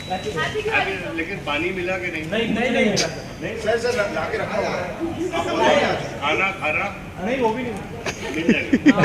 लेकिन पानी मिला कि नहीं? नहीं मिला सर। नहीं सर ला के रखा हुआ है। खाना नहीं, वो भी नहीं मिल जाएगा।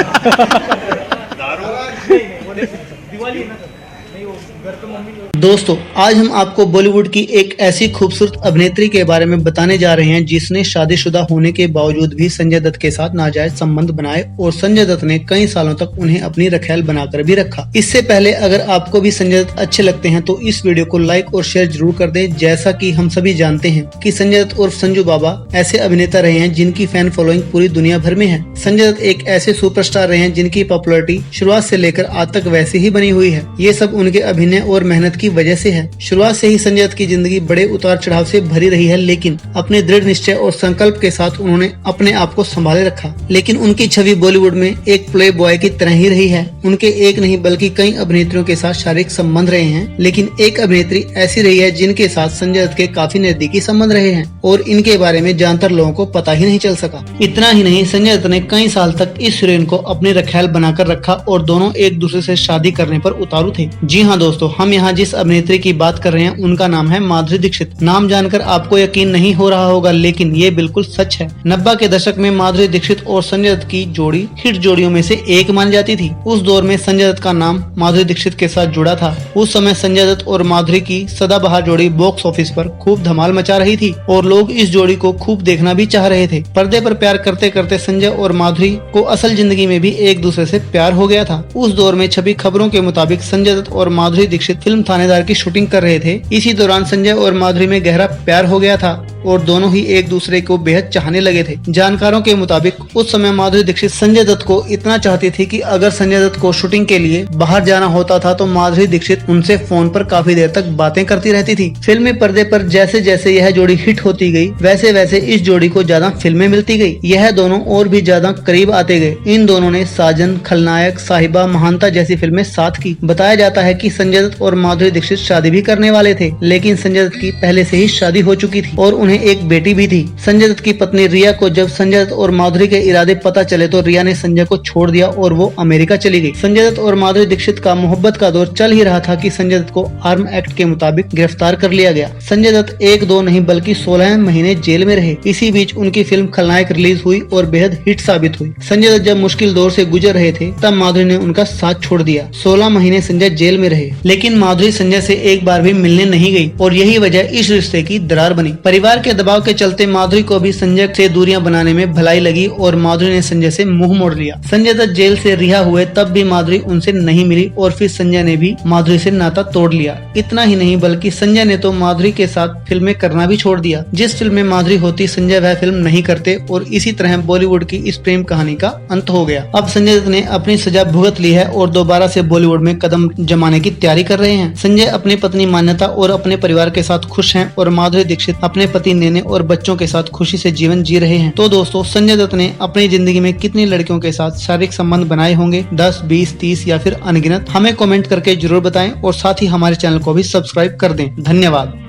दारू नहीं, वो नहीं दिवाली है ना सर। नहीं, वो घर पे मम्मी। दोस्तों, आज हम आपको बॉलीवुड की एक ऐसी खूबसूरत अभिनेत्री के बारे में बताने जा रहे हैं जिसने शादीशुदा होने के बावजूद भी संजय दत्त के साथ नाजायज संबंध बनाए और संजय दत्त ने कई सालों तक उन्हें अपनी रखैल बनाकर भी रखा। इससे पहले अगर आपको भी संजय दत्त अच्छे लगते हैं तो इस वीडियो को लाइक और शेयर जरूर कर दें। जैसा कि हम सभी जानते हैं कि संजय दत्त उर्फ संजू बाबा ऐसे अभिनेता रहे हैं जिनकी फैन फॉलोइंग पूरी दुनिया भर में है। संजय दत्त एक ऐसे सुपरस्टार रहे हैं जिनकी पॉपुलैरिटी शुरुआत से लेकर आज तक वैसी ही बनी हुई है। ये सब उनके अभिनय और मेहनत की वजह से है। शुरुआत से ही संजय दत्त की जिंदगी बड़े उतार चढ़ाव से भरी रही है, लेकिन अपने दृढ़ निश्चय और संकल्प के साथ उन्होंने अपने आप को संभाले रखा। लेकिन उनकी छवि बॉलीवुड में एक प्ले बॉय की तरह ही रही है। उनके एक नहीं बल्कि कई अभिनेत्रियों के साथ शारीरिक संबंध रहे हैं, लेकिन एक अभिनेत्री ऐसी रही है जिनके साथ संजय दत्त के काफी नजदीकी संबंध रहे हैं और इनके बारे में जानकर लोगों को पता ही नहीं चल सका। इतना ही नहीं, संजय दत्त ने कई साल तक इस हीरोइन को अपनी रखैल बनाकर रखा और दोनों एक दूसरे से शादी करने पर उतारू थे। जी हाँ दोस्तों, हम यहाँ जिस अभिनेत्री की बात कर रहे हैं उनका नाम है माधुरी दीक्षित। नाम जानकर आपको यकीन नहीं हो रहा होगा, लेकिन ये बिल्कुल सच है। 90 के दशक में माधुरी दीक्षित और संजय दत्त की जोड़ी हिट जोड़ियों में से एक मानी जाती थी। उस दौर में संजय दत्त का नाम माधुरी दीक्षित के साथ जुड़ा था। उस समय संजय दत्त और माधुरी की सदाबहार जोड़ी बॉक्स ऑफिस पर खूब धमाल मचा रही थी और लोग इस जोड़ी को खूब देखना भी चाह रहे थे। पर्दे पर प्यार करते करते संजय और माधुरी को असल जिंदगी में भी एक दूसरे से प्यार हो गया था। उस दौर में छपी खबरों के मुताबिक संजय दत्त और माधुरी दीक्षित फिल्म थानेदार की शूटिंग कर रहे थे। इसी दौरान संजय और माधुरी में गहरा प्यार हो गया था और दोनों ही एक दूसरे को बेहद चाहने लगे थे। जानकारों के मुताबिक उस समय माधुरी दीक्षित संजय दत्त को इतना चाहती थी कि अगर संजय दत्त को शूटिंग के लिए बाहर जाना होता था तो माधुरी दीक्षित उनसे फोन पर काफी देर तक बातें करती रहती थी। फिल्मी पर्दे पर जैसे जैसे यह जोड़ी हिट होती गई, वैसे वैसे इस जोड़ी को ज्यादा फिल्में मिलती गई। यह दोनों और भी ज्यादा करीब आते गए। इन दोनों ने साजन, खलनायक, साहिबा, महानता जैसी फिल्में साथ की। बताया जाता है कि संजय दत्त और माधुरी दीक्षित शादी भी करने वाले थे, लेकिन संजय दत्त की पहले से ही शादी हो चुकी थी और उन्हें एक बेटी भी थी। संजय दत्त की पत्नी रिया को जब संजय दत्त और माधुरी के इरादे पता चले तो रिया ने संजय को छोड़ दिया और वो अमेरिका चली गई। संजय दत्त और माधुरी दीक्षित का मोहब्बत का दौर चल ही रहा था कि संजय दत्त को आर्म एक्ट के मुताबिक गिरफ्तार कर लिया गया। संजय दत्त 1-2 नहीं बल्कि 16 महीने जेल में रहे। इसी बीच उनकी फिल्म खलनायक रिलीज हुई और बेहद हिट साबित हुई। संजय दत्त जब मुश्किल दौर से गुजर रहे थे तब माधुरी ने उनका साथ छोड़ दिया। 16 महीने संजय जेल में रहे, लेकिन माधुरी संजय से एक बार भी मिलने नहीं गई और यही वजह इस रिश्ते की दरार बनी। परिवार के दबाव के चलते माधुरी को भी संजय से दूरियां बनाने में भलाई लगी और माधुरी ने संजय से मुंह मोड़ लिया। संजय दत्त जेल से रिहा हुए तब भी माधुरी उनसे नहीं मिली और फिर संजय ने भी माधुरी से नाता तोड़ लिया। इतना ही नहीं बल्कि संजय ने तो माधुरी के साथ फिल्में करना भी छोड़ दिया। जिस फिल्म में माधुरी होती संजय वह फिल्म नहीं करते और इसी तरह बॉलीवुड की इस प्रेम कहानी का अंत हो गया। अब संजय दत्त ने अपनी सजा भुगत ली है और दोबारा से बॉलीवुड में कदम जमाने की तैयारी कर रहे हैं। संजय अपनी पत्नी मान्यता और अपने परिवार के साथ खुश हैं और माधुरी दीक्षित अपने पति नेने और बच्चों के साथ खुशी से जीवन जी रहे हैं। तो दोस्तों, संजय दत्त ने अपनी जिंदगी में कितनी लड़कियों के साथ शारीरिक संबंध बनाए होंगे? 10, 20, 30 या फिर अनगिनत? हमें कमेंट करके जरूर बताएं और साथ ही हमारे चैनल को भी सब्सक्राइब कर दें। धन्यवाद।